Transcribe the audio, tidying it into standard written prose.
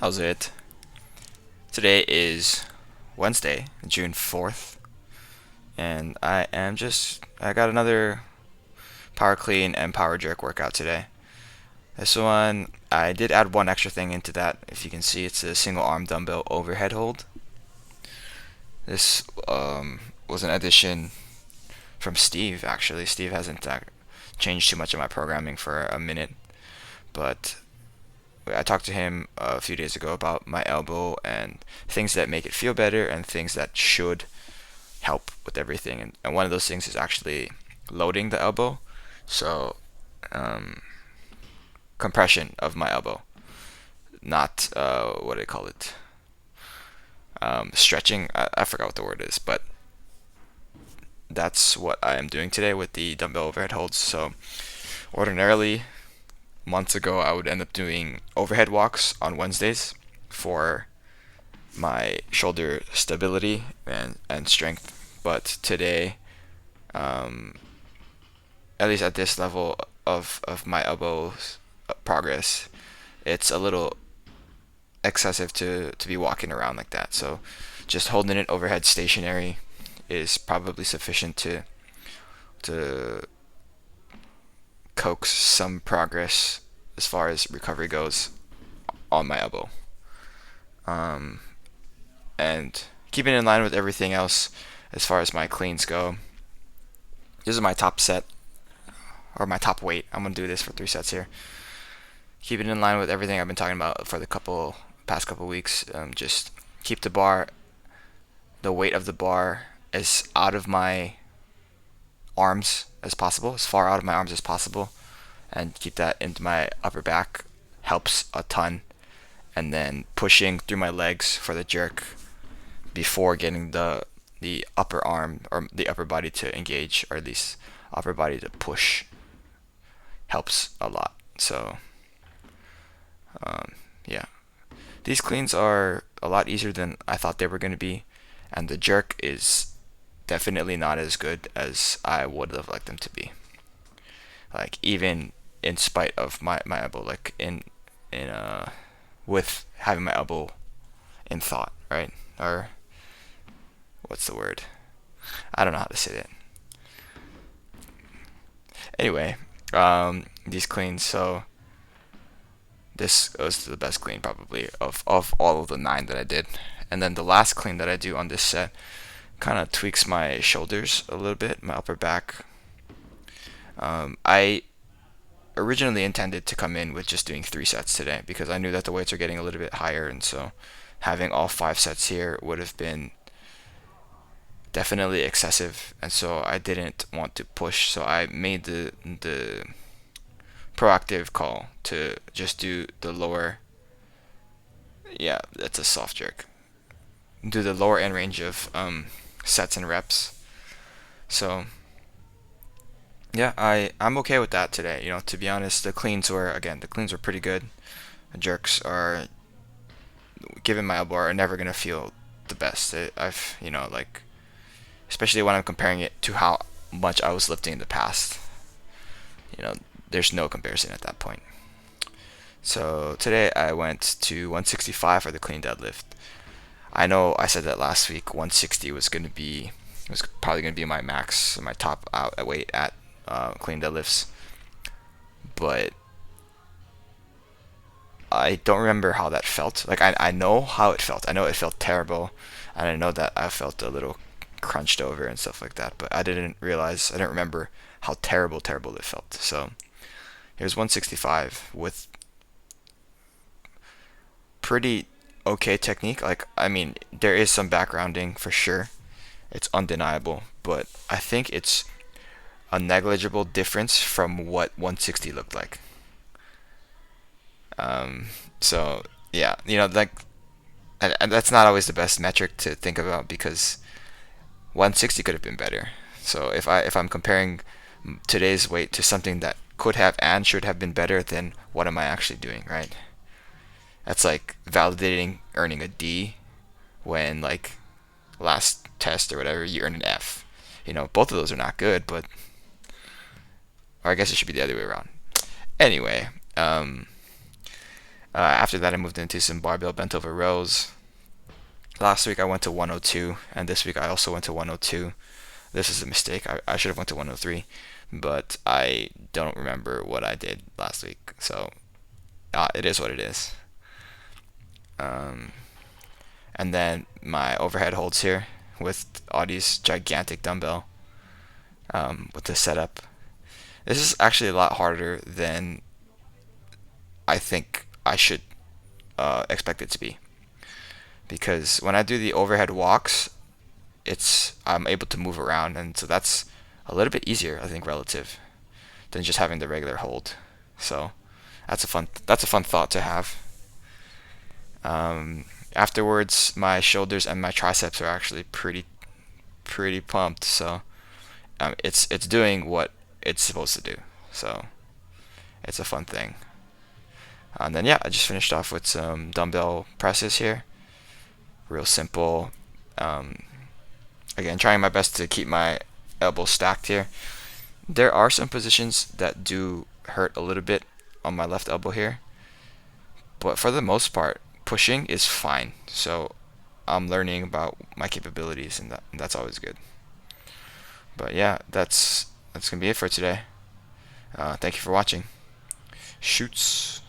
How's it? Today is Wednesday, June 4th, and I got another power clean and power jerk workout today. This one, I did add one extra thing into that. If you can see, it's a single arm dumbbell overhead hold. This was an addition from Steve, actually. Steve hasn't changed too much of my programming for a minute, but I talked to him a few days ago about my elbow and things that make it feel better and things that should help with everything. And one of those things is actually loading the elbow. So, um, compression of my elbow, not what do they call it? Stretching. I forgot what the word is, but that's what I am doing today with the dumbbell overhead holds. So, ordinarily, months ago, I would end up doing overhead walks on Wednesdays for my shoulder stability and strength. But today, um, at least at this level of my elbow's progress, it's a little excessive to be walking around like that. So just holding it overhead stationary is probably sufficient to coax some progress as far as recovery goes on my elbow. Um, and keeping in line with everything else as far as my cleans go. This is my top set or my top weight. I'm gonna do this for 3 sets here. Keep it in line with everything I've been talking about for the past couple weeks. Just keep the weight of the bar as out of my arms as possible, as far out of my arms as possible, and keep that into my upper back helps a ton. And then pushing through my legs for the jerk before getting the upper arm or the upper body to engage, or at least upper body to push, helps a lot. So yeah, these cleans are a lot easier than I thought they were going to be, and the jerk is definitely not as good as I would have liked them to be. Like, even in spite of my elbow, like in with having my elbow in thought, right? Or what's the word? I don't know how to say it. Anyway, these cleans. So this goes to the best clean probably of all of the 9 that I did. And then the last clean that I do on this set kind of tweaks my shoulders a little bit, my upper back. I originally intended to come in with just doing 3 sets today because I knew that the weights are getting a little bit higher, and so having all 5 sets here would have been definitely excessive, and so I didn't want to push. So I made the proactive call to just do the lower. Yeah, that's a soft jerk. Do the lower end range of sets and reps. So yeah, I'm okay with that today. To be honest, the cleans were pretty good. The jerks are, given my elbow, are never gonna feel the best. I've like, especially when I'm comparing it to how much I was lifting in the past. You know, there's no comparison at that point. So today I went to 165 for the clean deadlift. I know I said that last week 160 was probably going to be my max, my top out weight at clean deadlifts, but I don't remember how that felt. Like, I know how it felt. I know it felt terrible, and I know that I felt a little crunched over and stuff like that, but I didn't remember how terrible it felt. So here's 165 with pretty okay technique. Like, I mean, there is some backgrounding for sure. It's undeniable, but I think it's a negligible difference from what 160 looked like. So yeah, like, and that's not always the best metric to think about because 160 could have been better. So if I'm comparing today's weight to something that could have and should have been better, then what am I actually doing, right? That's like validating earning a D when, like, last test or whatever you earn an F. Both of those are not good, but, or I guess it should be the other way around. Anyway, After that, I moved into some barbell bent over rows. Last week I went to 102, and this week I also went to 102. This is a mistake. I should have went to 103, but I don't remember what I did last week, so it is what it is. Um, and then my overhead holds here with Audie's gigantic dumbbell with the setup. This is actually a lot harder than I think I should expect it to be, because when I do the overhead walks, I'm able to move around, and so that's a little bit easier, I think, relative than just having the regular hold. So that's a fun thought to have. Afterwards, my shoulders and my triceps are actually pretty pumped. So it's doing what it's supposed to do. So it's a fun thing. And then yeah, I just finished off with some dumbbell presses here. Real simple. Um, Again, trying my best to keep my elbows stacked here. There are some positions that do hurt a little bit on my left elbow here, but for the most part, pushing is fine. So I'm learning about my capabilities, and that's always good. But yeah, that's gonna be it for today. Thank you for watching. Shoots.